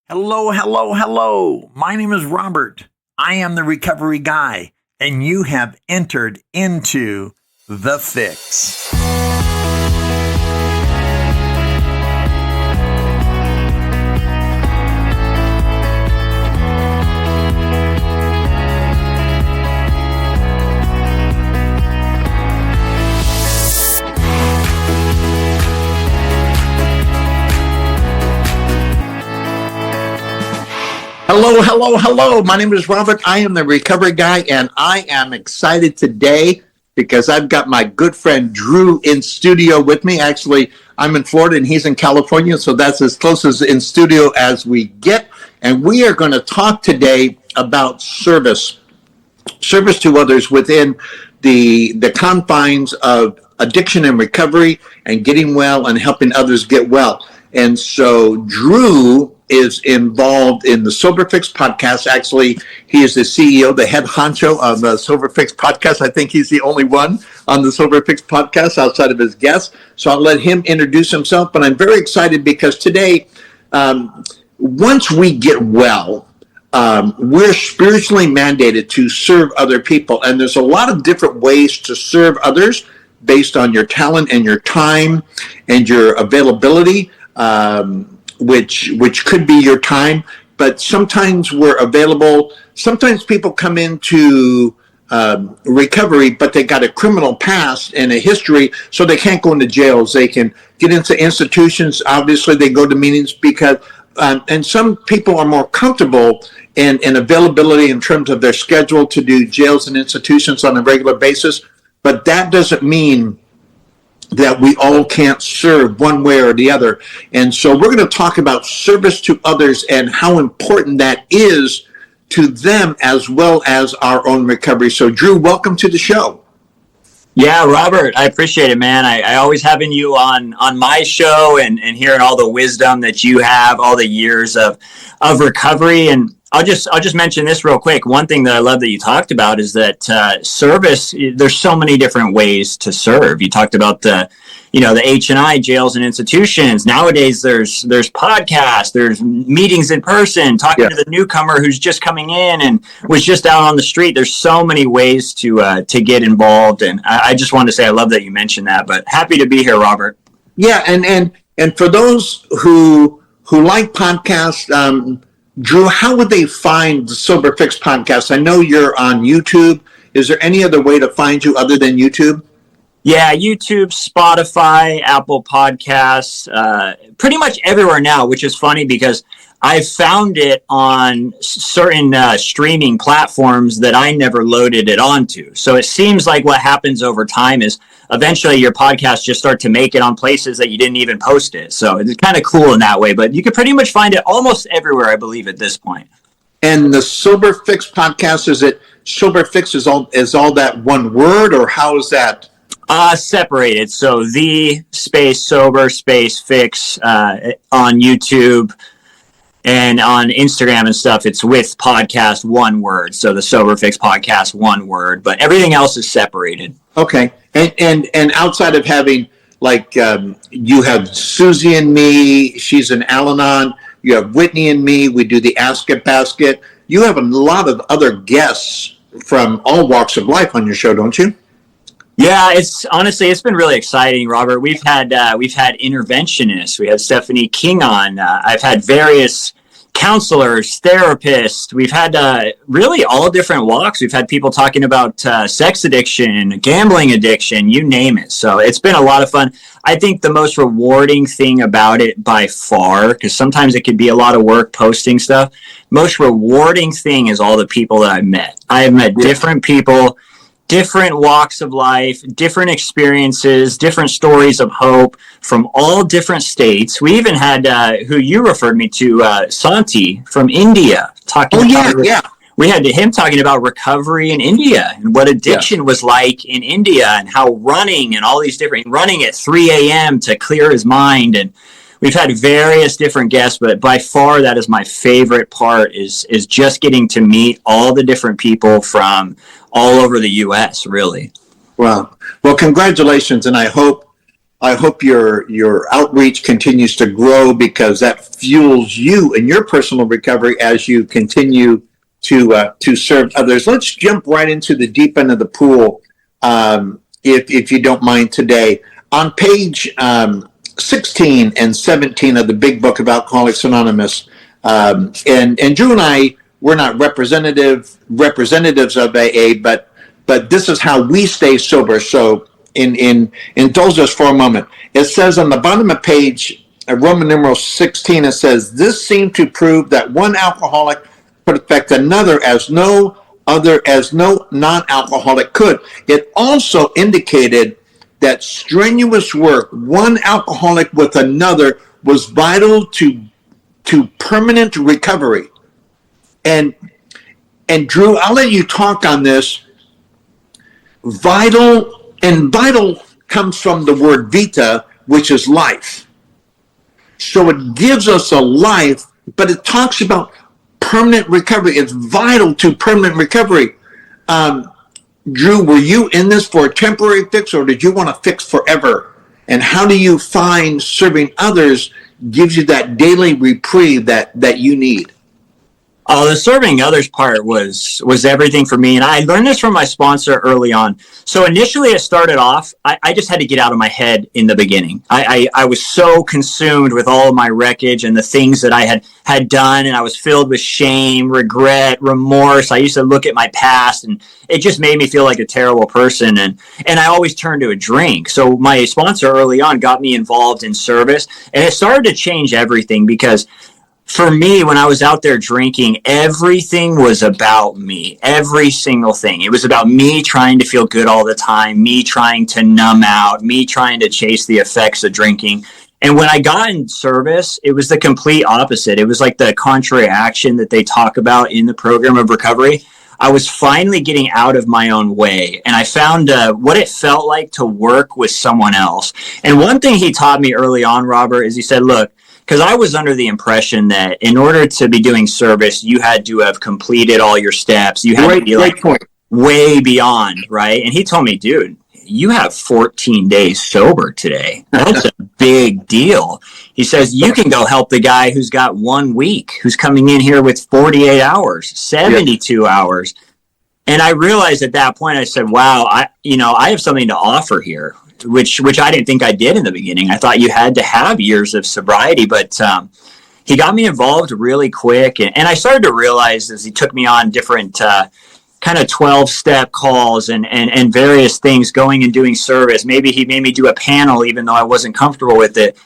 Hello, hello, hello. My name is Robert. I am the recovery guy, and you have entered into The Fix. Hello, hello, hello. My name is Robert. I am the recovery guy, and I am excited today because I've got my good friend Drewe in studio with me. Actually, I'm in Florida and he's in California, so that's as close as in studio as we get. And we are going to talk today about service to others within the confines of addiction and recovery and getting well and helping others get well. And so Drewe is involved in the Sober Fix podcast. Actually, he is the CEO, the head honcho of the Sober Fix podcast. I think he's the only one on the Sober Fix podcast outside of his guests. So I'll let him introduce himself. But I'm very excited because today, once we get well, we're spiritually mandated to serve other people. And there's a lot of different ways to serve others based on your talent and your time and your availability. Which could be your time, but sometimes we're available. Sometimes people come into recovery, but they got a criminal past and a history, so they can't go into jails. They can get into institutions. Obviously, they go to meetings because, and some people are more comfortable in availability in terms of their schedule to do jails and institutions on a regular basis, but that doesn't mean that we all can't serve one way or the other. And so we're going to talk about service to others and how important that is to them as well as our own recovery. So Drewe, welcome to the show. Yeah, Robert, I appreciate it, man. I always having you on my show and hearing all the wisdom that you have, all the years of recovery. And I'll just mention this real quick. One thing that I love that you talked about is that service. There's so many different ways to serve. You talked about the H&I jails and institutions. Nowadays, there's podcasts, there's meetings in person, talking to the newcomer who's just coming in and was just out on the street. There's so many ways to get involved, and I just wanted to say I love that you mentioned that. But happy to be here, Robert. Yeah, and for those who like podcasts. Drewe, how would they find the Sober Fix podcast? I know you're on YouTube. Is there any other way to find you other than YouTube? Yeah, YouTube, Spotify, Apple Podcasts, pretty much everywhere now, which is funny because I found it on certain streaming platforms that I never loaded it onto. So it seems like what happens over time is eventually your podcast just start to make it on places that you didn't even post it. So it's kind of cool in that way, but you can pretty much find it almost everywhere, I believe, at this point. And the Sober Fix podcast, is it Sober Fix is all that one word, or how is that? Separated. So the space sober space fix on YouTube. And on Instagram and stuff, it's with podcast, one word. So the Sober Fix podcast, one word, but everything else is separated. Okay. And outside of having, like, you have Susie and me, she's an Al-Anon, you have Whitney and me, we do the Ask It Basket. You have a lot of other guests from all walks of life on your show, don't you? Yeah, it's been really exciting, Robert. We've had interventionists. We had Stephanie King on. I've had various counselors, therapists. We've had really all different walks. We've had people talking about sex addiction, gambling addiction, you name it. So it's been a lot of fun. I think the most rewarding thing about it by far, because sometimes it could be a lot of work posting stuff, most rewarding thing is all the people that I've met. I have met different people, different walks of life, different experiences, different stories of hope from all different states. We even had, who you referred me to, Santi from India, talking we had him talking about recovery in India and what addiction was like in India and how running and all these different, running at 3 a.m. to clear his mind. And we've had various different guests, but by far that is my favorite part is just getting to meet all the different people from all over the U.S., really. Wow. Well, congratulations. And I hope I hope your outreach continues to grow because that fuels you in your personal recovery as you continue to serve others. Let's jump right into the deep end of the pool, if you don't mind today. On page 16 and 17 of the Big Book of Alcoholics Anonymous, and Drew and I, we're not representatives of AA, but this is how we stay sober. So indulge us for a moment. It says on the bottom of page Roman numeral 16, it says, this seemed to prove that one alcoholic could affect another as no non-alcoholic could. It also indicated that strenuous work, one alcoholic with another, was vital to permanent recovery. And Drew, I'll let you talk on this. Vital comes from the word vita, which is life. So it gives us a life, but it talks about permanent recovery. It's vital to permanent recovery. Drew, were you in this for a temporary fix, or did you want to fix forever? And how do you find serving others gives you that daily reprieve that you need? Oh, the serving others part was everything for me. And I learned this from my sponsor early on. So initially it started off, I just had to get out of my head in the beginning. I was so consumed with all of my wreckage and the things that I had done. And I was filled with shame, regret, remorse. I used to look at my past and it just made me feel like a terrible person. And I always turned to a drink. So my sponsor early on got me involved in service, and it started to change everything because for me, when I was out there drinking, everything was about me. Every single thing. It was about me trying to feel good all the time, me trying to numb out, me trying to chase the effects of drinking. And when I got in service, it was the complete opposite. It was like the contrary action that they talk about in the program of recovery. I was finally getting out of my own way, and I found what it felt like to work with someone else. And one thing he taught me early on, Robert, is he said, look, because I was under the impression that in order to be doing service, you had to have completed all your steps. You had to be like way beyond, right? And he told me, dude, you have 14 days sober today. That's a big deal. He says, you can go help the guy who's got 1 week, who's coming in here with 48 hours, 72 hours. And I realized at that point, I said, wow, I have something to offer here. Which I didn't think I did in the beginning. I thought you had to have years of sobriety, but he got me involved really quick. And I started to realize as he took me on different kind of 12-step calls and various things, going and doing service. Maybe he made me do a panel even though I wasn't comfortable with it.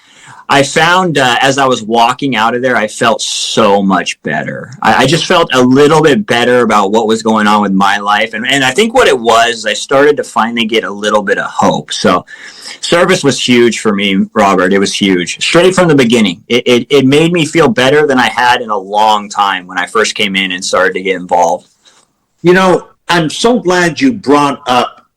I found as I was walking out of there, I felt so much better. I just felt a little bit better about what was going on with my life. And I think what it was, I started to finally get a little bit of hope. So service was huge for me, Robert. It was huge. Straight from the beginning. It made me feel better than I had in a long time when I first came in and started to get involved. You know, I'm so glad you brought up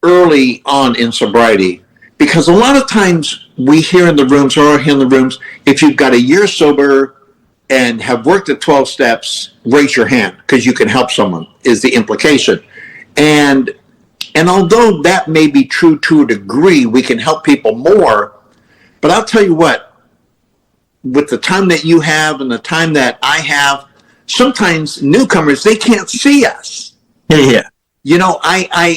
early on in sobriety, because a lot of times we hear in the rooms, if you've got a year sober and have worked at 12 steps, raise your hand because you can help someone, is the implication. And although that may be true to a degree, we can help people more. But I'll tell you what, with the time that you have and the time that I have, sometimes newcomers, they can't see us. Yeah. You know,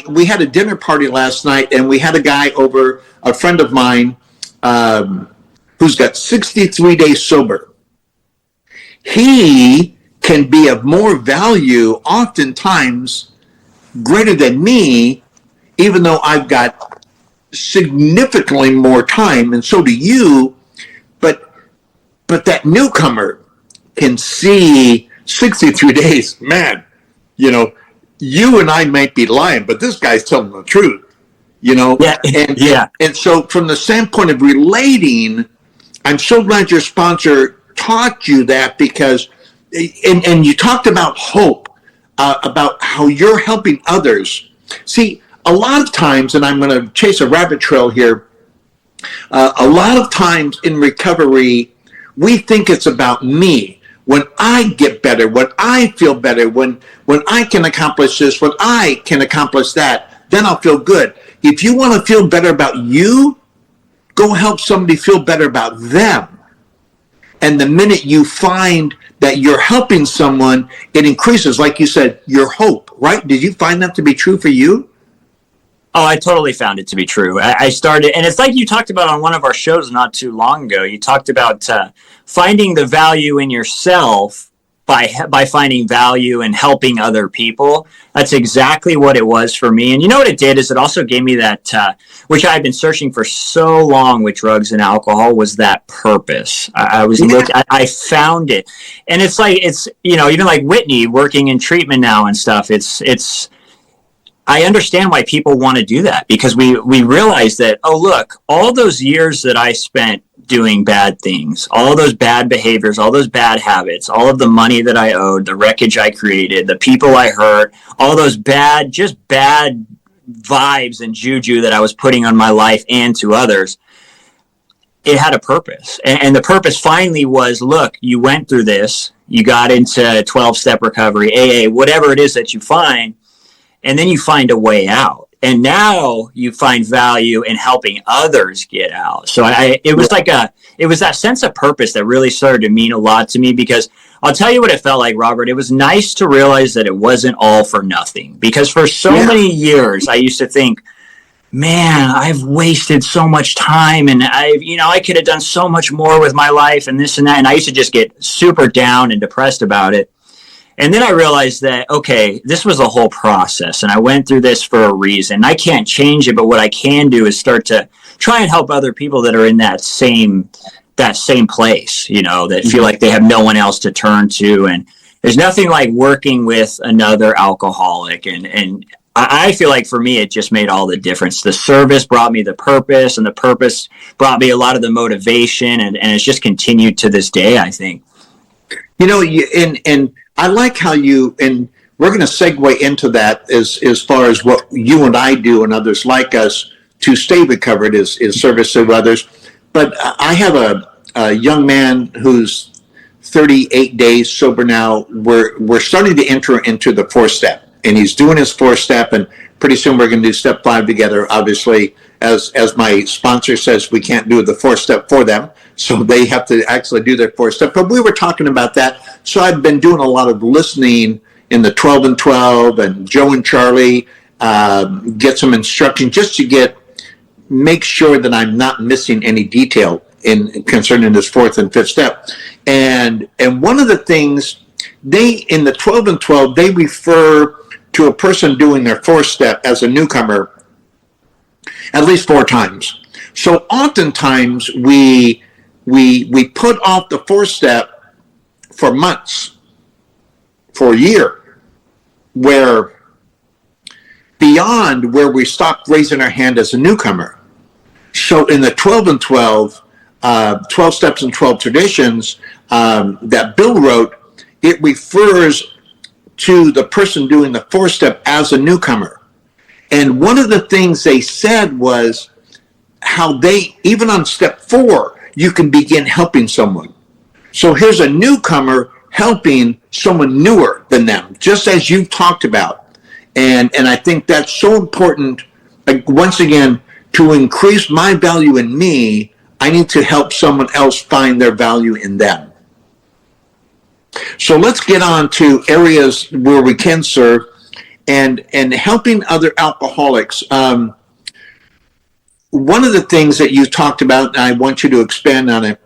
we had a dinner party last night, and we had a guy over, a friend of mine, who's got 63 days sober. He can be of more value, oftentimes greater than me, even though I've got significantly more time, and so do you. But that newcomer can see 63 days. Man, you know, you and I might be lying, but this guy's telling the truth, you know? Yeah. And so from the standpoint of relating, I'm so glad your sponsor taught you that, because, and you talked about hope, about how you're helping others. See, a lot of times, and I'm going to chase a rabbit trail here, a lot of times in recovery, we think it's about me. When I get better, when I feel better, when I can accomplish this, when I can accomplish that, then I'll feel good. If you want to feel better about you, go help somebody feel better about them. And the minute you find that you're helping someone, it increases, like you said, your hope, right? Did you find that to be true for you? Oh, I totally found it to be true. I started, and it's like you talked about on one of our shows not too long ago. You talked about finding the value in yourself by finding value and helping other people. That's exactly what it was for me. And you know what it did is it also gave me that, which I've been searching for so long with drugs and alcohol, was that purpose. I was looking, I found it, and it's like even like Whitney working in treatment now and stuff. It's I understand why people want to do that, because we realize that, oh, look, all those years that I spent doing bad things, all those bad behaviors, all those bad habits, all of the money that I owed, the wreckage I created, the people I hurt, all those bad vibes and juju that I was putting on my life and to others, it had a purpose. And the purpose finally was, look, you went through this, you got into 12-step recovery, AA, whatever it is that you find, and then you find a way out. And now you find value in helping others get out. So it was that sense of purpose that really started to mean a lot to me, because I'll tell you what it felt like, Robert. It was nice to realize that it wasn't all for nothing, because for so many years I used to think, man, I've wasted so much time, and I could have done so much more with my life and this and that. And I used to just get super down and depressed about it. And then I realized that, okay, this was a whole process, and I went through this for a reason. I can't change it, but what I can do is start to try and help other people that are in that same place, that feel like they have no one else to turn to. And there's nothing like working with another alcoholic. And I feel like for me, it just made all the difference. The service brought me the purpose, and the purpose brought me a lot of the motivation, and it's just continued to this day, I think. And I like how and we're going to segue into that as far as what you and I do and others like us to stay recovered is service to others. But I have a young man who's 38 days sober now. We're starting to enter into the 4-step, and he's doing his 4-step, and pretty soon we're going to do step 5 together. Obviously, as my sponsor says, we can't do the 4-step for them, so they have to actually do their 4-step. But we were talking about that. So I've been doing a lot of listening in the 12 and 12, and Joe and Charlie get some instruction just to make sure that I'm not missing any detail concerning this 4th and 5th step. And one of the things in the 12 and 12, they refer to a person doing their 4th step as a newcomer at least 4 times. So oftentimes we put off the 4th step for months, for a year, where beyond where we stopped raising our hand as a newcomer. So in the 12 and 12, 12 steps and 12 traditions that Bill wrote, it refers to the person doing the 4th step as a newcomer. And one of the things they said was how even on step 4, you can begin helping someone. So here's a newcomer helping someone newer than them, just as you've talked about. And I think that's so important. Like, once again, to increase my value in me, I need to help someone else find their value in them. So let's get on to areas where we can serve and helping other alcoholics. One of the things that you talked about, and I want you to expand on it,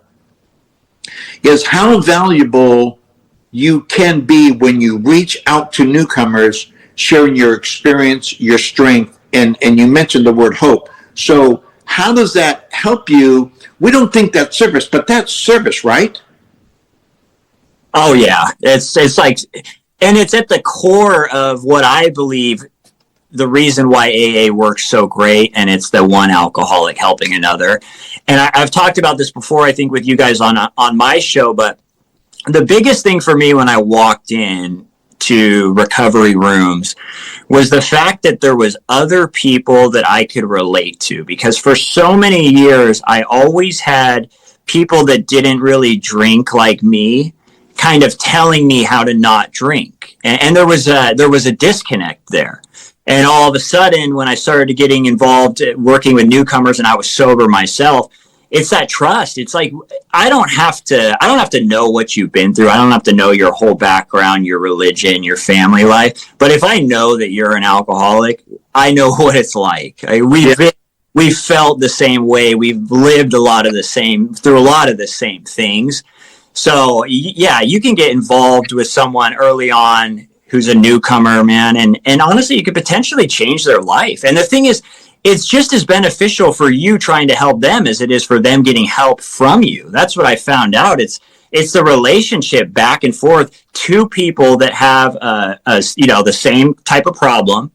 is how valuable you can be when you reach out to newcomers, sharing your experience, your strength, and you mentioned the word hope. So how does that help you? We don't think that's service, but that's service, right? Oh yeah, it's like, and it's at the core of what I believe the reason why AA works so great, and it's the one alcoholic helping another. And I've talked about this before, I think, with you guys on my show, but the biggest thing for me when I walked in to recovery rooms was the fact that there was other people that I could relate to, because for so many years I always had people that didn't really drink like me kind of telling me how to not drink, and there was a disconnect there. And all of a sudden, when I started getting involved working with newcomers and I was sober myself, it's that trust. It's like, I don't have to know what you've been through. I don't have to know your whole background, your religion, your family life. But if I know that you're an alcoholic, I know what it's like. We've felt the same way. We've lived through a lot of the same things. So yeah, you can get involved with someone early on who's a newcomer, man. And honestly, you could potentially change their life. And the thing is, it's just as beneficial for you trying to help them as it is for them getting help from you. That's what I found out. It's the relationship back and forth. Two people that have the same type of problem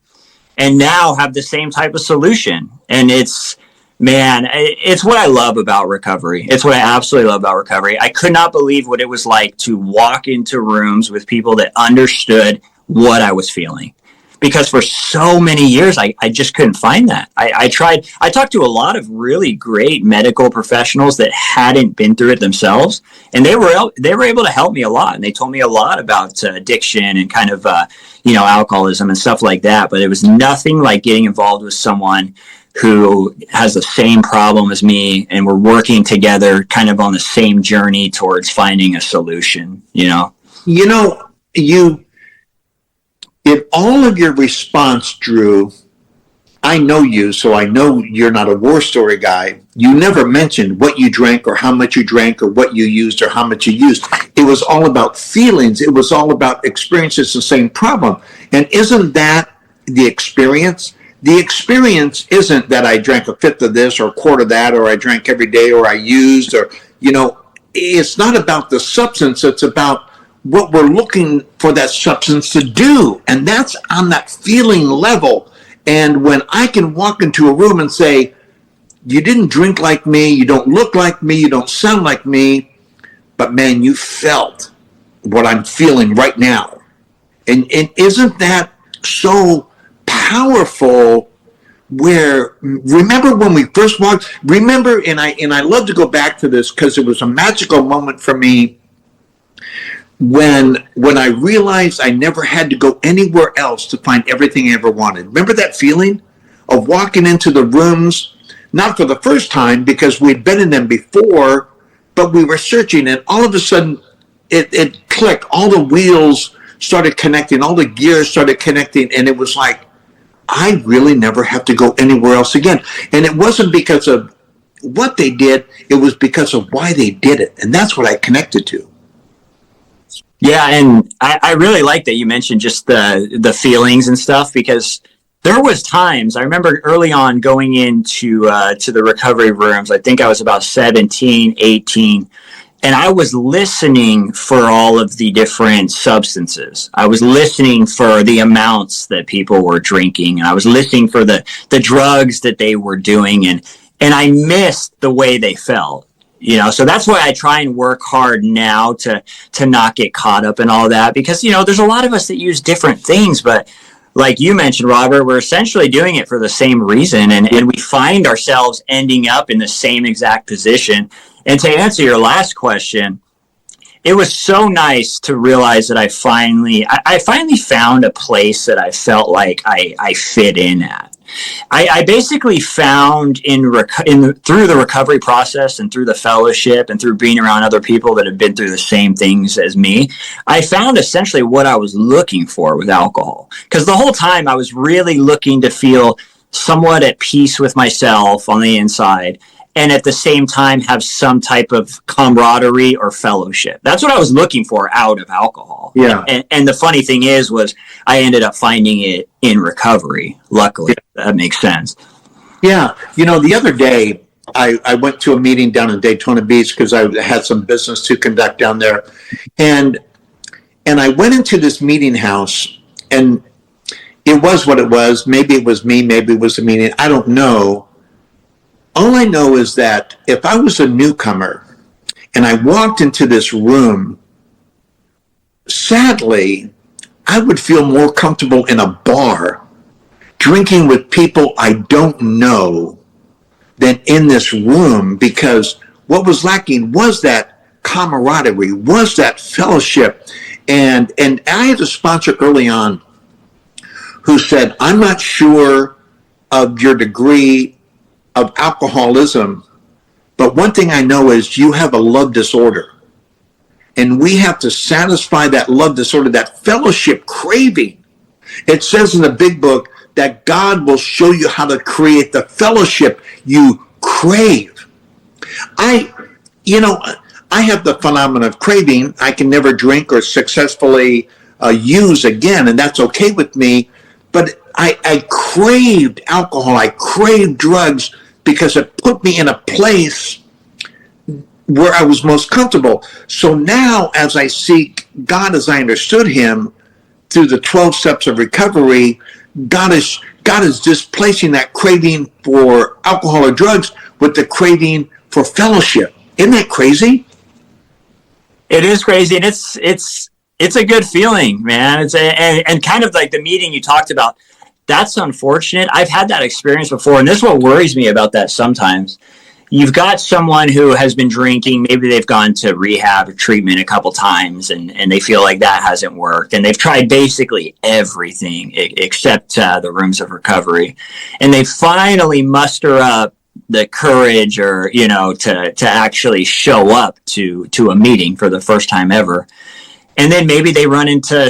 and now have the same type of solution. And it's what I love about recovery. It's what I absolutely love about recovery. I could not believe what it was like to walk into rooms with people that understood what I was feeling. Because for so many years, I just couldn't find that. I talked to a lot of really great medical professionals that hadn't been through it themselves, and they were able to help me a lot. And they told me a lot about addiction and kind of, alcoholism and stuff like that. But it was nothing like getting involved with someone who has the same problem as me, and we're working together kind of on the same journey towards finding a solution, In all of your response, Drew, I know you, so I know you're not a war story guy. You never mentioned what you drank or how much you drank or what you used or how much you used. It was all about feelings. It was all about experiences, the same problem. And isn't that the experience? The experience isn't that I drank a fifth of this or a quarter of that, or I drank every day, or I used, or, it's not about the substance. It's about what we're looking for that substance to do. And that's on that feeling level. And when I can walk into a room and say, you didn't drink like me, you don't look like me, you don't sound like me, but man, you felt what I'm feeling right now. And isn't that so powerful? Where, remember when we first walked, and I love to go back to this because it was a magical moment for me when I realized I never had to go anywhere else to find everything I ever wanted. Remember that feeling of walking into the rooms, not for the first time because we'd been in them before, but we were searching, and all of a sudden it clicked. All the wheels started connecting, all the gears started connecting, and it was like, I really never have to go anywhere else again. And it wasn't because of what they did, it was because of why they did it. And that's what I connected to. Yeah, and I really like that you mentioned just the feelings and stuff, because there was times, I remember early on going into to the recovery rooms, I think I was about 17, 18, and I was listening for all of the different substances. I was listening for the amounts that people were drinking, and I was listening for the drugs that they were doing, and I missed the way they felt. So that's why I try and work hard now to not get caught up in all that, because, there's a lot of us that use different things, but like you mentioned, Robert, we're essentially doing it for the same reason. And we find ourselves ending up in the same exact position. And to answer your last question, it was so nice to realize that I finally found a place that I felt like I fit in at. I basically found through the recovery process and through the fellowship and through being around other people that have been through the same things as me, I found essentially what I was looking for with alcohol. Because the whole time I was really looking to feel somewhat at peace with myself on the inside, and at the same time have some type of camaraderie or fellowship. That's what I was looking for out of alcohol. Yeah. And the funny thing was I ended up finding it in recovery. Luckily, that makes sense. Yeah. The other day, I went to a meeting down in Daytona Beach because I had some business to conduct down there. And I went into this meeting house, and it was what it was. Maybe it was me, maybe it was the meeting. I don't know. All I know is that if I was a newcomer and I walked into this room, sadly, I would feel more comfortable in a bar drinking with people I don't know than in this room, because what was lacking was that camaraderie, was that fellowship. And I had a sponsor early on who said, I'm not sure of your degree of alcoholism, but one thing I know is you have a love disorder. And we have to satisfy that love disorder, that fellowship craving. It says in the big book that God will show you how to create the fellowship you crave. I have the phenomenon of craving. I can never drink or successfully use again, and that's okay with me. But I craved alcohol. I craved drugs because it put me in a place where I was most comfortable. So now, as I seek God as I understood him through the 12 steps of recovery, God is displacing that craving for alcohol or drugs with the craving for fellowship. Isn't that crazy? It is crazy, and it's a good feeling, man. And kind of like the meeting you talked about. That's unfortunate. I've had that experience before, and this is what worries me about that sometimes. You've got someone who has been drinking, maybe they've gone to rehab or treatment a couple times, and they feel like that hasn't worked. And they've tried basically everything except the rooms of recovery. And they finally muster up the courage to actually show up to a meeting for the first time ever. And then maybe they run into,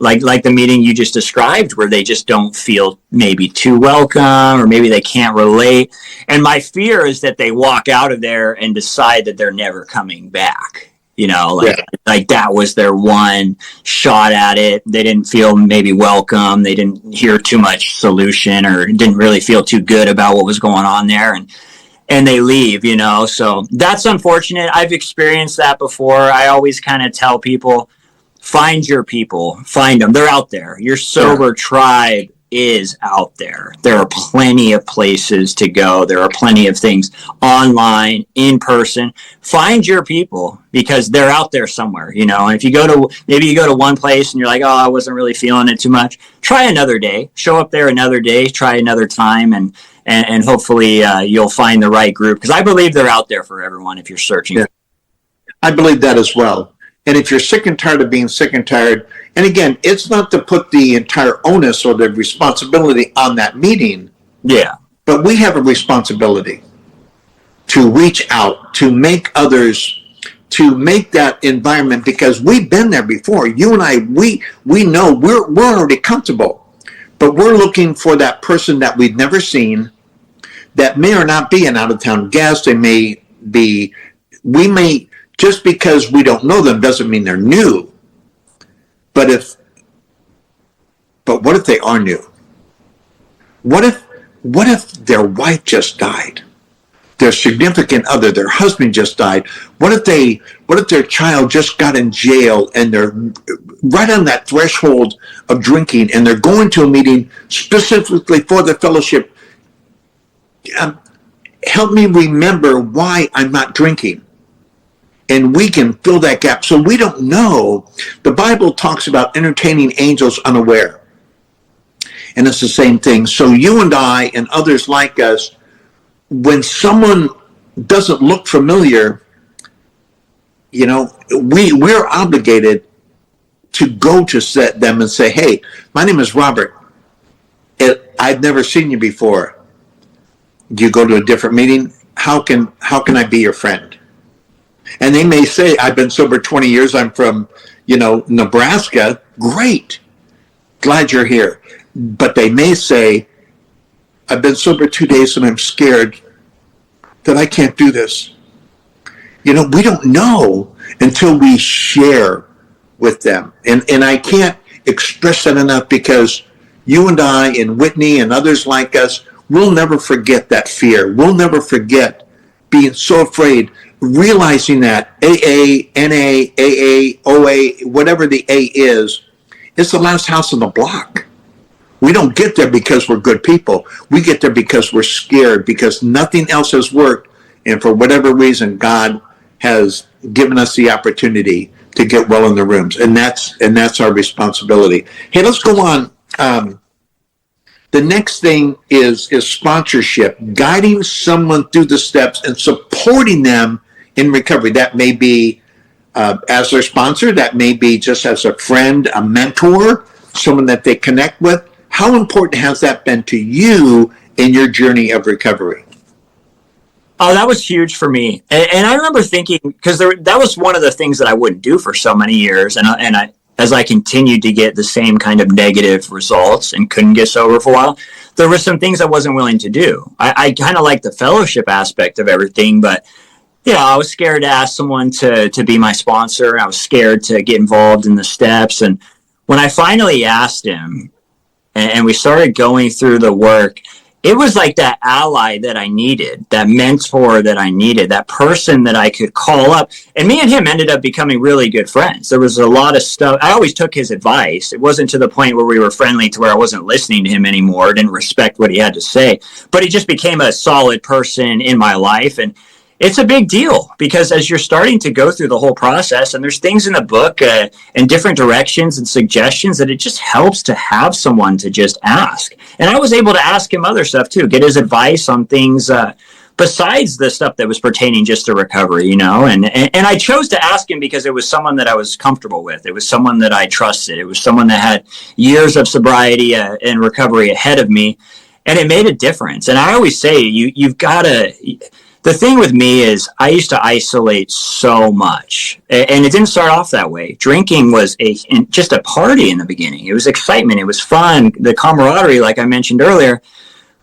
like the meeting you just described, where they just don't feel maybe too welcome, or maybe they can't relate. And my fear is that they walk out of there and decide that they're never coming back. Like that was their one shot at it. They didn't feel maybe welcome. They didn't hear too much solution, or didn't really feel too good about what was going on there. And they leave, so that's unfortunate. I've experienced that before. I always kind of tell people, find your people, find them. They're out there. Your sober tribe is out there. There are plenty of places to go. There are plenty of things online, in person. Find your people, because they're out there somewhere, and if you go to one place and you're like, oh, I wasn't really feeling it too much, try another day, show up there another day, try another time, and hopefully you'll find the right group, because I believe they're out there for everyone if you're searching. Yeah. I believe that as well. And if you're sick and tired of being sick and tired, and again, it's not to put the entire onus or the responsibility on that meeting. Yeah. But we have a responsibility to reach out, to make others, to make that environment, because we've been there before. You and I, we know we're already comfortable, but we're looking for that person that we've never seen, that may or not be an out-of-town guest. They may be, just because we don't know them doesn't mean they're new. But what if they are new? What if their wife just died? Their significant other, their husband just died. What if their child just got in jail and they're right on that threshold of drinking, and they're going to a meeting specifically for the fellowship? Help me remember why I'm not drinking. And we can fill that gap. So we don't know. The Bible talks about entertaining angels unaware. And it's the same thing. So you and I and others like us, when someone doesn't look familiar, we're obligated to go to them and say, hey, my name is Robert. I've never seen you before. Do you go to a different meeting? How can I be your friend? And they may say, I've been sober 20 years. I'm from, Nebraska. Great. Glad you're here. But they may say, I've been sober 2 days and I'm scared that I can't do this. We don't know until we share with them. And I can't express that enough, because you and I and Whitney and others like us, we'll never forget that fear. We'll never forget being so afraid, realizing that AA, NA, AA, OA, whatever the A is, it's the last house on the block. We don't get there because we're good people. We get there because we're scared, because nothing else has worked. And for whatever reason, God has given us the opportunity to get well in the rooms. And that's our responsibility. Hey, let's go on. The next thing is sponsorship, guiding someone through the steps and supporting them in recovery. That may be as their sponsor. That may be just as a friend, a mentor, someone that they connect with. How important has that been to you in your journey of recovery? Oh, that was huge for me. And I remember thinking, because that was one of the things that I wouldn't do for so many years. And as I continued to get the same kind of negative results and couldn't get sober for a while, there were some things I wasn't willing to do. I kind of liked the fellowship aspect of everything, but I was scared to ask someone to be my sponsor. I was scared to get involved in the steps. And when I finally asked him, and we started going through the work, it was like that ally that I needed, that mentor that I needed, that person that I could call up. And me and him ended up becoming really good friends. There was a lot of stuff. I always took his advice. It wasn't to the point where we were friendly to where I wasn't listening to him anymore, didn't respect what he had to say. But he just became a solid person in my life. And it's a big deal because as you're starting to go through the whole process, and there's things in the book and different directions and suggestions that it just helps to have someone to just ask. And I was able to ask him other stuff too, get his advice on things besides the stuff that was pertaining just to recovery, and I chose to ask him because it was someone that I was comfortable with. It was someone that I trusted. It was someone that had years of sobriety and recovery ahead of me, and it made a difference. And I always say, you've got to... The thing with me is I used to isolate so much, and it didn't start off that way. Drinking was just a party in the beginning. It was excitement. It was fun, the camaraderie, like I mentioned earlier.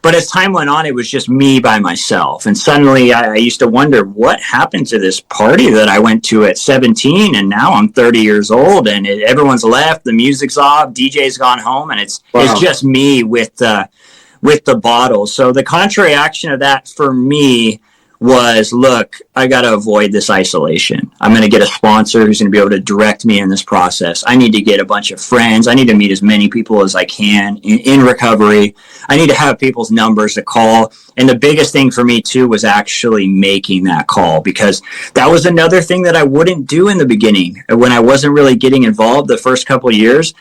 But as time went on, it was just me by myself. And suddenly I used to wonder what happened to this party that I went to at 17, and now I'm 30 years old, and everyone's left, the music's off, DJ's gone home, and it's just me with the bottle. So the contrary action of that for me was, look, I got to avoid this isolation. I'm going to get a sponsor who's going to be able to direct me in this process. I need to get a bunch of friends. I need to meet as many people as I can in recovery. I need to have people's numbers to call. And the biggest thing for me, too, was actually making that call, because that was another thing that I wouldn't do in the beginning. When I wasn't really getting involved the first couple of years,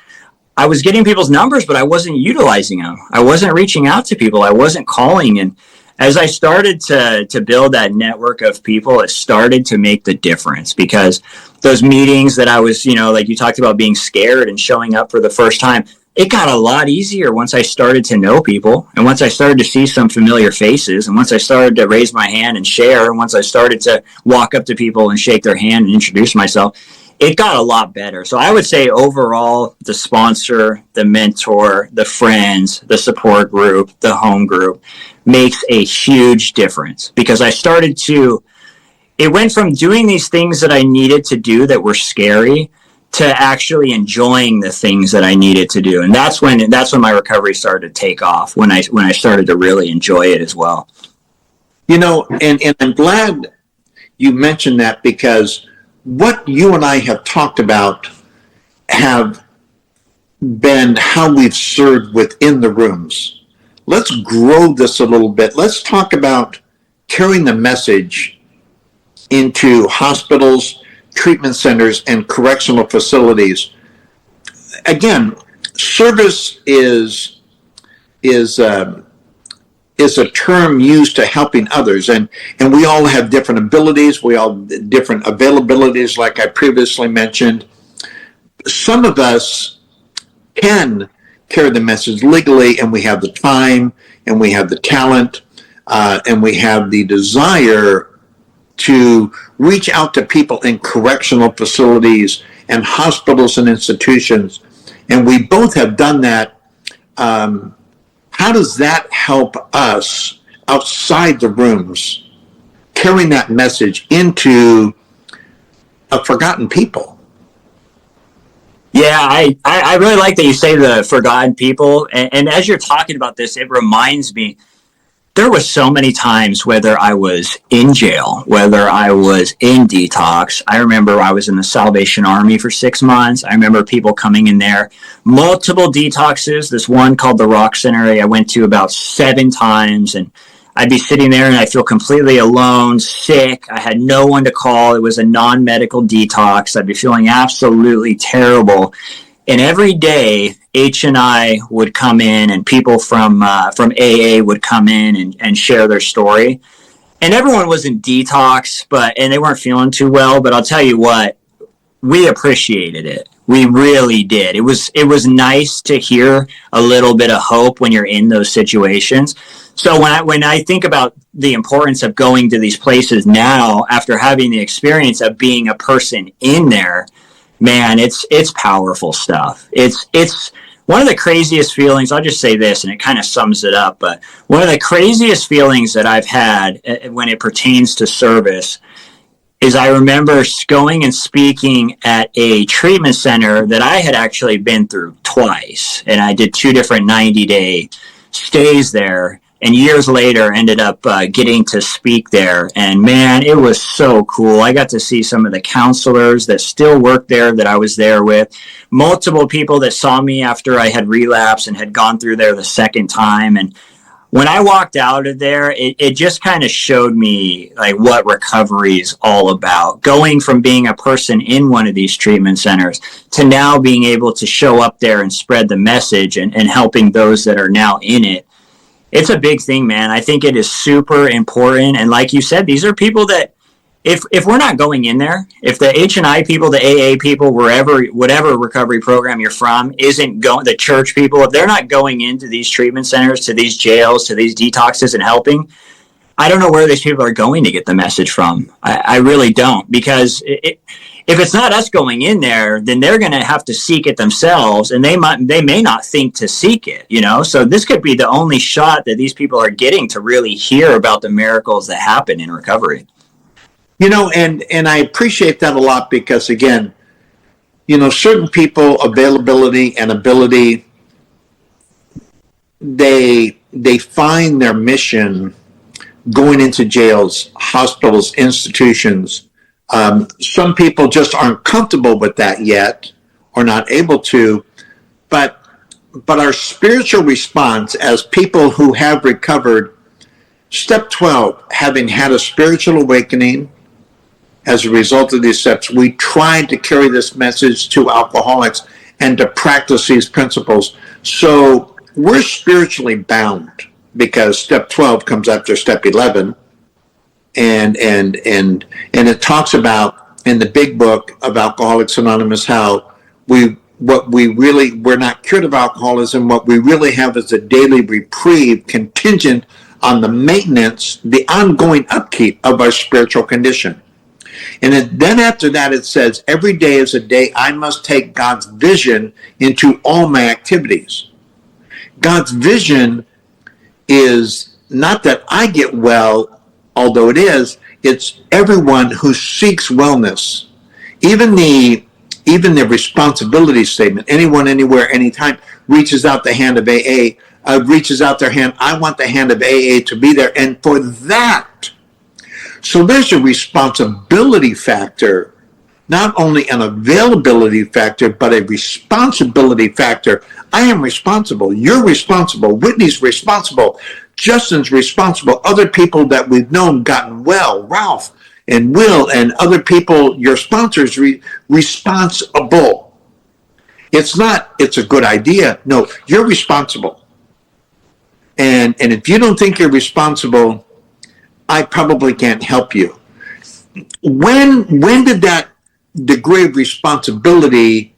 I was getting people's numbers, but I wasn't utilizing them. I wasn't reaching out to people. I wasn't calling. And as I started to build that network of people, it started to make the difference, because those meetings that I was, like you talked about being scared and showing up for the first time, it got a lot easier once I started to know people, and once I started to see some familiar faces, and once I started to raise my hand and share, and once I started to walk up to people and shake their hand and introduce myself, it got a lot better. So I would say overall, the sponsor, the mentor, the friends, the support group, the home group makes a huge difference, because it went from doing these things that I needed to do that were scary to actually enjoying the things that I needed to do. And that's when my recovery started to take off, when I started to really enjoy it as well. And I'm glad you mentioned that, because what you and I have talked about have been how we've served within the rooms. Let's grow this a little bit. Let's talk about carrying the message into hospitals, treatment centers, and correctional facilities. Again, service is a term used to helping others, and we all have different abilities. We all have different availabilities, like I previously mentioned. Some of us can carry the message legally, and we have the time, and we have the talent, and we have the desire to reach out to people in correctional facilities and hospitals and institutions, and we both have done that. How does that help us outside the rooms, carrying that message into a forgotten people? Yeah, I really like that you say the forgotten people. And as you're talking about this, it reminds me, there were so many times, whether I was in jail, whether I was in detox. I remember I was in the Salvation Army for 6 months. I remember people coming in there, multiple detoxes. This one called the Rock Center I went to about 7 times, and I'd be sitting there and I feel completely alone, sick. I had no one to call. It was a non-medical detox. I'd be feeling absolutely terrible. And every day, H&I would come in, and people from AA would come in and share their story. And everyone was in detox, and they weren't feeling too well. But I'll tell you what, we appreciated it. We really did. It was nice to hear a little bit of hope when you're in those situations. So when I think about the importance of going to these places now, after having the experience of being a person in there, man, it's powerful stuff. It's one of the craziest feelings. I'll just say this, and it kind of sums it up. But one of the craziest feelings that I've had when it pertains to service is I remember going and speaking at a treatment center that I had actually been through twice. And I did 2 different 90-day stays there. And years later, ended up getting to speak there. And man, it was so cool. I got to see some of the counselors that still work there that I was there with. Multiple people that saw me after I had relapsed and had gone through there the second time. And when I walked out of there, it just kind of showed me like what recovery is all about. Going from being a person in one of these treatment centers to now being able to show up there and spread the message and helping those that are now in it. It's a big thing, man. I think it is super important. And like you said, these are people that if we're not going in there, if the H&I people, the AA people, whatever recovery program you're from, isn't going, the church people, if they're not going into these treatment centers, to these jails, to these detoxes and helping, I don't know where these people are going to get the message from. I really don't, because if it's not us going in there, then they're going to have to seek it themselves, and they may not think to seek it, So this could be the only shot that these people are getting to really hear about the miracles that happen in recovery. And I appreciate that a lot because, again, certain people, availability and ability, they find their mission going into jails, hospitals, institutions. Some people just aren't comfortable with that yet or not able to, but our spiritual response as people who have recovered, step 12, having had a spiritual awakening, as a result of these steps, we tried to carry this message to alcoholics and to practice these principles. So we're spiritually bound because step 12 comes after step 11. And it talks about in the big book of Alcoholics Anonymous how we're not cured of alcoholism. What we really have is a daily reprieve contingent on the maintenance, the ongoing upkeep of our spiritual condition. And then after that, it says, every day is a day I must take God's vision into all my activities. God's vision is not that I get well, although it's everyone who seeks wellness. Even the responsibility statement, anyone, anywhere, anytime, reaches out the hand of AA, reaches out their hand. I want the hand of AA to be there. And for that, so there's a responsibility factor, not only an availability factor, but a responsibility factor. I am responsible. You're responsible. Whitney's responsible. Justin's responsible. Other people that we've known gotten well, Ralph and Will and other people, your sponsors, responsible. It's not, it's a good idea. No, you're responsible. And if you don't think you're responsible, I probably can't help you. When did that degree of responsibility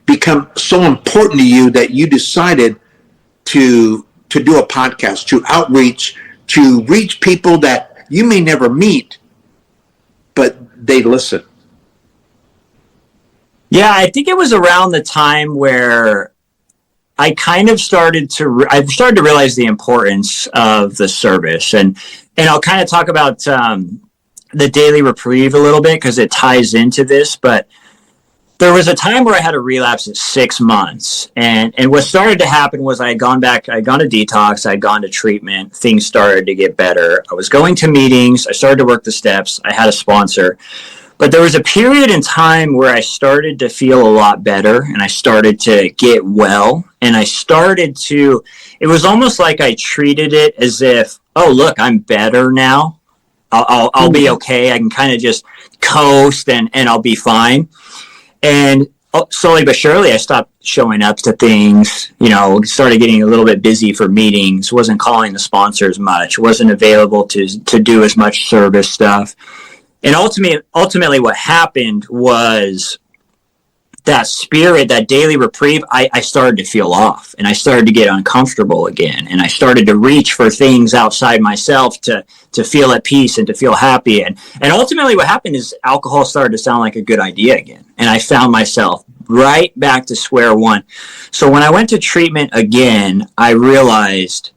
become so important to you that you decided to do a podcast, to outreach, to reach people that you may never meet, but they listen? Yeah, I think it was around the time where I kind of started to realize the importance of the service, and I'll kind of talk about the daily reprieve a little bit because it ties into this. But there was a time where I had a relapse at 6 months, and what started to happen was I had gone to detox, I had gone to treatment, things started to get better. I was going to meetings, I started to work the steps, I had a sponsor. But there was a period in time where I started to feel a lot better and I started to get well, and it was almost like I treated it as if, oh, look, I'm better now. I'll be okay. I can kind of just coast and I'll be fine. And slowly but surely, I stopped showing up to things, started getting a little bit busy for meetings, wasn't calling the sponsors much, wasn't available to do as much service stuff. And ultimately what happened was that spirit, that daily reprieve, I started to feel off, and I started to get uncomfortable again. And I started to reach for things outside myself to feel at peace and to feel happy. And ultimately what happened is alcohol started to sound like a good idea again. And I found myself right back to square one. So when I went to treatment again, I realized,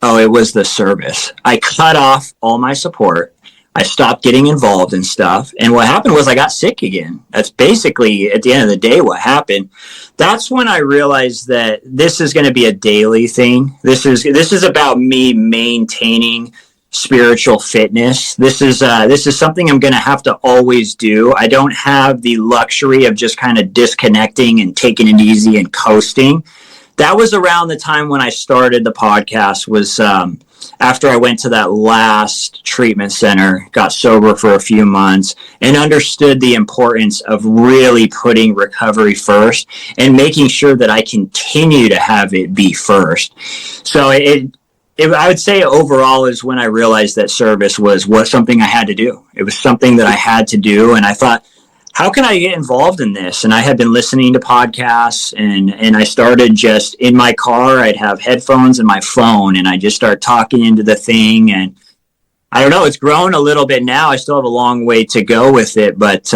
oh, it was the service. I cut off all my support. I stopped getting involved in stuff. And what happened was I got sick again. That's basically, at the end of the day, what happened. That's when I realized that this is going to be a daily thing. This is about me maintaining spiritual fitness. This is something I'm going to have to always do. I don't have the luxury of just kind of disconnecting and taking it easy and coasting. That was around the time when I started the podcast, was after I went to that last treatment center, got sober for a few months, and understood the importance of really putting recovery first and making sure that I continue to have it be first. So I would say overall is when I realized that service was something I had to do. It was something that I had to do. And I thought, how can I get involved in this? And I had been listening to podcasts, and I started just in my car. I'd have headphones and my phone, and I just start talking into the thing. And I don't know, it's grown a little bit now. I still have a long way to go with it, but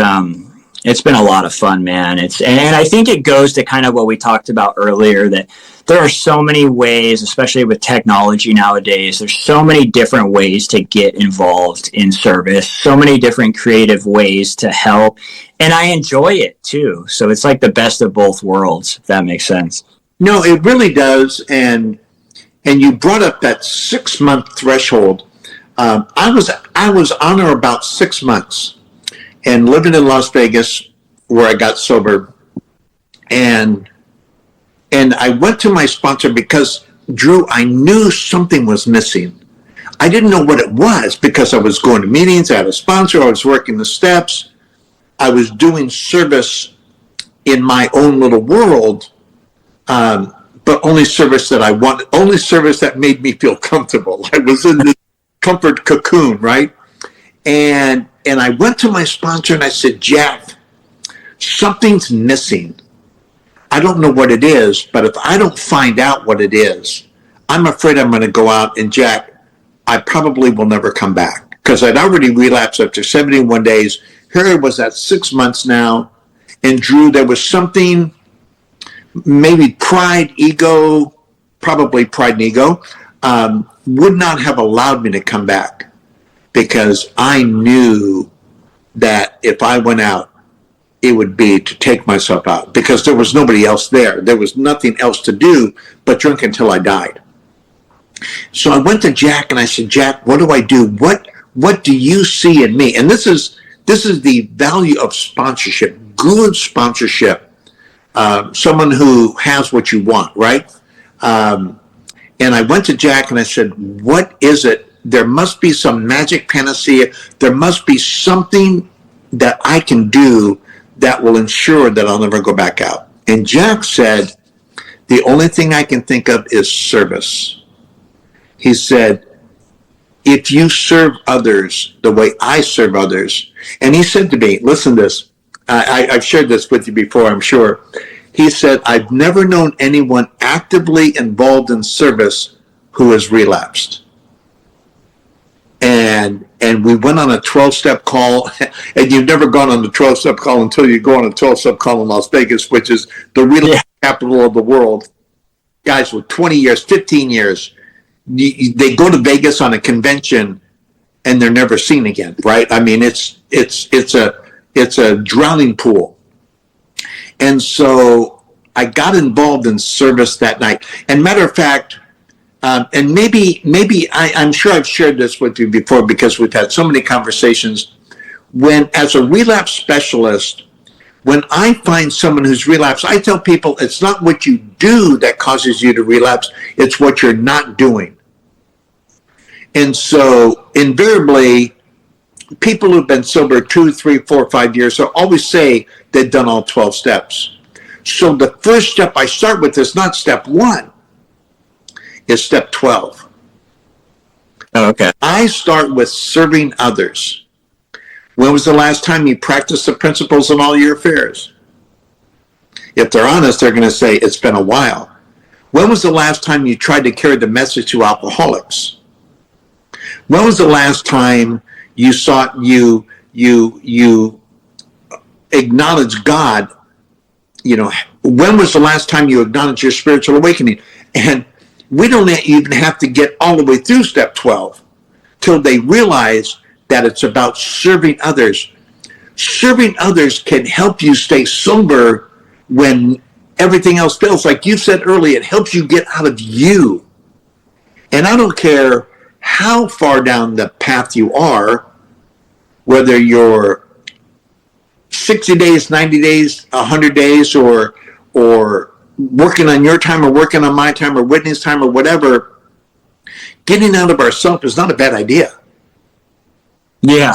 it's been a lot of fun, man. And I think it goes to kind of what we talked about earlier, that there are so many ways, especially with technology nowadays, there's so many different ways to get involved in service, so many different creative ways to help. And I enjoy it too. So it's like the best of both worlds, if that makes sense. No, it really does. And you brought up that 6-month threshold. I was on or about 6 months and living in Las Vegas where I got sober. And I went to my sponsor because, Drew, I knew something was missing. I didn't know what it was because I was going to meetings, I had a sponsor, I was working the steps, I was doing service in my own little world, but only service that I wanted, only service that made me feel comfortable. I was in this comfort cocoon, right? And I went to my sponsor and I said, Jack, something's missing. I don't know what it is, but if I don't find out what it is, I'm afraid I'm going to go out and, Jack, I probably will never come back, because I'd already relapsed after 71 days. Here it was at 6 months now. And Drew, there was something, maybe pride, ego, probably pride and ego, would not have allowed me to come back, because I knew that if I went out, it would be to take myself out, because there was nobody else there. There was nothing else to do but drink until I died. So I went to Jack and I said, Jack, what do I do? What do you see in me? And this is the value of sponsorship, good sponsorship, someone who has what you want, right? And I went to Jack and I said, what is it? There must be some magic panacea. There must be something that I can do that will ensure that I'll never go back out. And Jack said, the only thing I can think of is service. He said, if you serve others the way I serve others, and he said to me, listen to this, I've shared this with you before, I'm sure. He said, I've never known anyone actively involved in service who has relapsed. And we went on a 12-step call, and you've never gone on the 12-step call until you go on a 12-step call in Las Vegas, which is the relapse capital of the world. Guys with 20 years, 15 years, they go to Vegas on a convention, and they're never seen again, right? I mean, it's a drowning pool. And so I got involved in service that night. And matter of fact, and maybe I'm sure I've shared this with you before, because we've had so many conversations. When, as a relapse specialist, when I find someone who's relapsed, I tell people it's not what you do that causes you to relapse, it's what you're not doing. And so invariably, people who've been sober 2, 3, 4, 5 years will always say they've done all 12 steps. So the first step I start with is not step 1. Is step 12. Oh, okay. I start with serving others. When was the last time you practiced the principles in all your affairs? If they're honest, they're going to say it's been a while. When was the last time you tried to carry the message to alcoholics? When was the last time you sought you acknowledge God? When was the last time you acknowledged your spiritual awakening? And we don't even have to get all the way through step 12 till they realize that it's about serving others. Serving others can help you stay sober when everything else fails. Like you said earlier, it helps you get out of you. And I don't care how far down the path you are, whether you're 60 days, 90 days, 100 days, or working on your time or working on my time or Whitney's time or whatever, getting out of ourselves is not a bad idea. Yeah.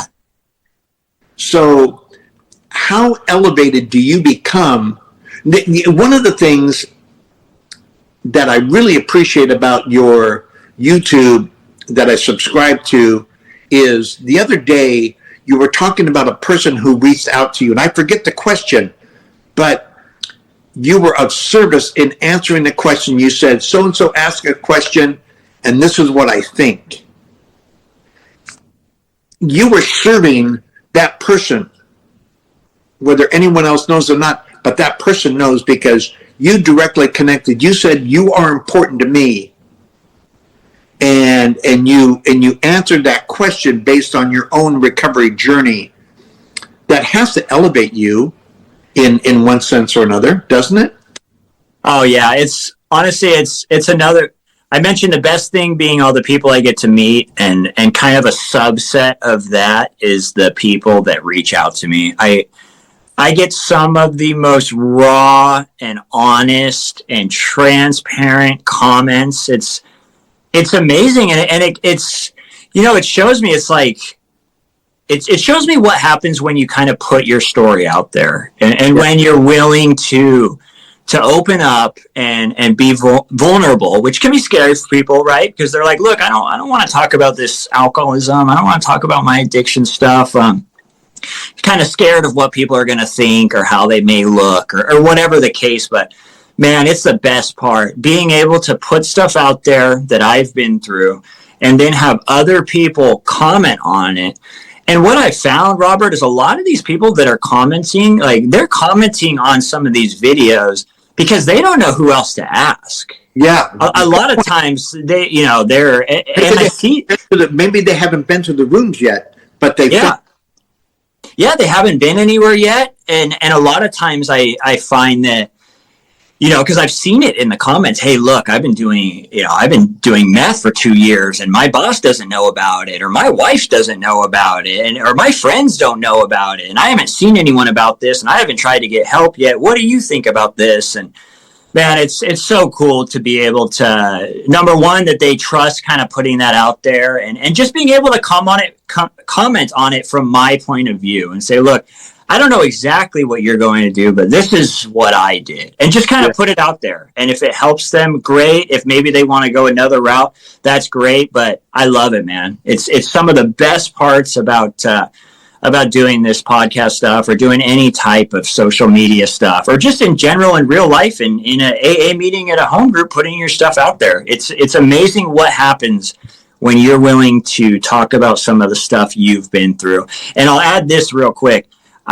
So how elevated do you become? One of the things that I really appreciate about your YouTube that I subscribe to is the other day you were talking about a person who reached out to you, and I forget the question, but you were of service in answering the question. You said, so-and-so asked a question, and this is what I think. You were serving that person, whether anyone else knows or not, but that person knows because you directly connected. You said, you are important to me. And you answered that question based on your own recovery journey. That has to elevate you in one sense or another, doesn't it? Oh yeah, it's honestly it's another. I mentioned the best thing being all the people I get to meet, and kind of a subset of that is the people that reach out to me. I get some of the most raw and honest and transparent comments. It's amazing, and it's it shows me it shows me what happens when you kind of put your story out there, and when you're willing to open up and be vulnerable, which can be scary for people, right? Because they're like, look, I don't want to talk about this alcoholism. I don't want to talk about my addiction stuff. Kind of scared of what people are going to think or how they may look or whatever the case. But man, it's the best part, being able to put stuff out there that I've been through and then have other people comment on it. And what I found, Robert, is a lot of these people that are commenting, like they're commenting on some of these videos because they don't know who else to ask. Yeah. A lot of times they're, and I see, maybe they haven't been to the rooms yet, but they yeah, they haven't been anywhere yet. And a lot of times I find that, because I've seen it in the comments. Hey, look, I've been doing meth for 2 years and my boss doesn't know about it, or my wife doesn't know about it, or my friends don't know about it. And I haven't seen anyone about this and I haven't tried to get help yet. What do you think about this? And man, it's so cool to be able to, number one, that they trust kind of putting that out there and just being able to comment on it from my point of view and say, look, I don't know exactly what you're going to do, but this is what I did, and just kind of put it out there. And if it helps them, great. If maybe they want to go another route, that's great. But I love it, man. It's some of the best parts about doing this podcast stuff or doing any type of social media stuff or just in general in real life and in an AA meeting at a home group, putting your stuff out there. It's amazing what happens when you're willing to talk about some of the stuff you've been through. And I'll add this real quick.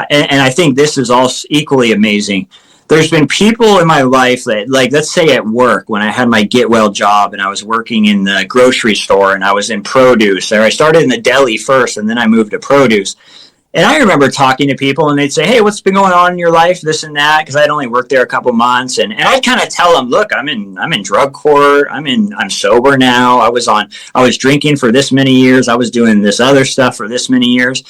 And I think this is also equally amazing. There's been people in my life that, like, let's say at work when I had my get well job and I was working in the grocery store and I was in produce, or I started in the deli first and then I moved to produce. And I remember talking to people and they'd say, hey, what's been going on in your life? This and that. Cause I'd only worked there a couple months. And I'd kind of tell them, look, I'm in drug court. I'm sober now. I was drinking for this many years. I was doing this other stuff for this many years.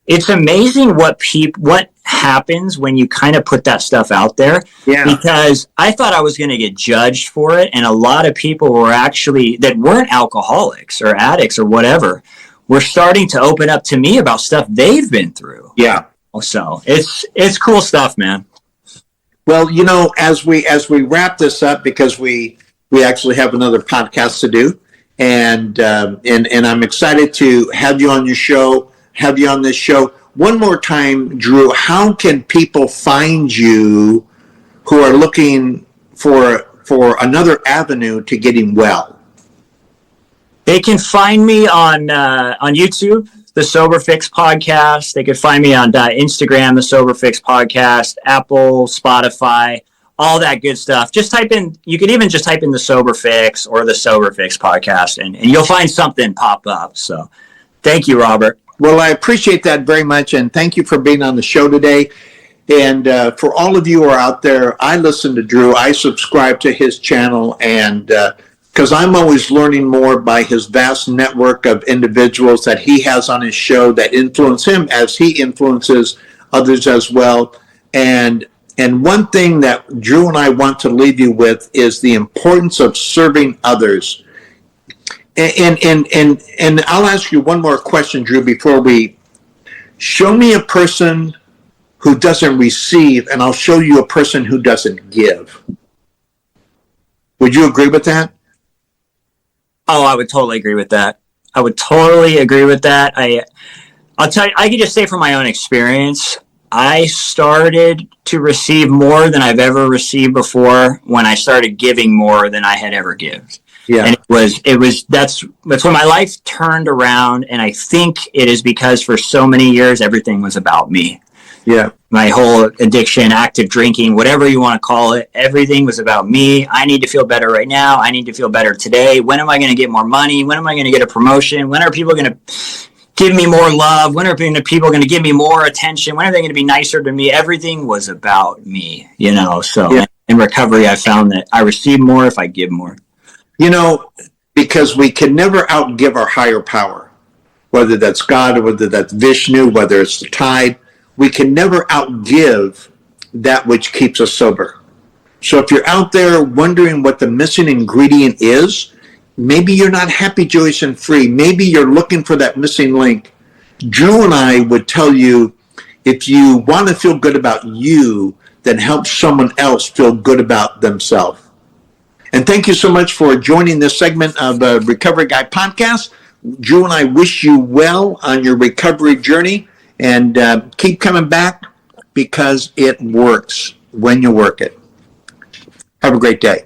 It's amazing what happens when you kind of put that stuff out there. Yeah. Because I thought I was going to get judged for it. And a lot of people were actually, that weren't alcoholics or addicts or whatever, were starting to open up to me about stuff they've been through. Yeah. So it's cool stuff, man. Well, as we wrap this up, because we actually have another podcast to do, and I'm excited to have you on this show. One more time, Drew, how can people find you who are looking for another avenue to getting well? They can find me on YouTube, the Sober Fix Podcast. They can find me on Instagram, the Sober Fix Podcast, Apple, Spotify, all that good stuff. Just type in, you can even just type in the Sober Fix or the Sober Fix Podcast, and you'll find something pop up. So thank you, Robert. Well, I appreciate that very much, and thank you for being on the show today. And for all of you who are out there, I listen to Drew. I subscribe to his channel, and because I'm always learning more by his vast network of individuals that he has on his show that influence him as he influences others as well. And one thing that Drew and I want to leave you with is the importance of serving others. And I'll ask you one more question, Drew, before we show me a person who doesn't receive, and I'll show you a person who doesn't give. Would you agree with that? Oh, I would totally agree with that. I would totally agree with that. I'll tell you, I can just say from my own experience, I started to receive more than I've ever received before when I started giving more than I had ever given. Yeah. And that's when my life turned around. And I think it is because for so many years, everything was about me. Yeah. My whole addiction, active drinking, whatever you want to call it, everything was about me. I need to feel better right now. I need to feel better today. When am I going to get more money? When am I going to get a promotion? When are people going to give me more love? When are people going to give me more attention? When are they going to be nicer to me? Everything was about me, So yeah. In recovery, I found that I receive more if I give more. Because we can never outgive our higher power, whether that's God or whether that's Vishnu, whether it's the tide. We can never outgive that which keeps us sober. So if you're out there wondering what the missing ingredient is, maybe you're not happy, joyous, and free. Maybe you're looking for that missing link. Drew and I would tell you, if you want to feel good about you, then help someone else feel good about themselves. And thank you so much for joining this segment of the Recovery Guy podcast. Drew and I wish you well on your recovery journey, and keep coming back because it works when you work it. Have a great day.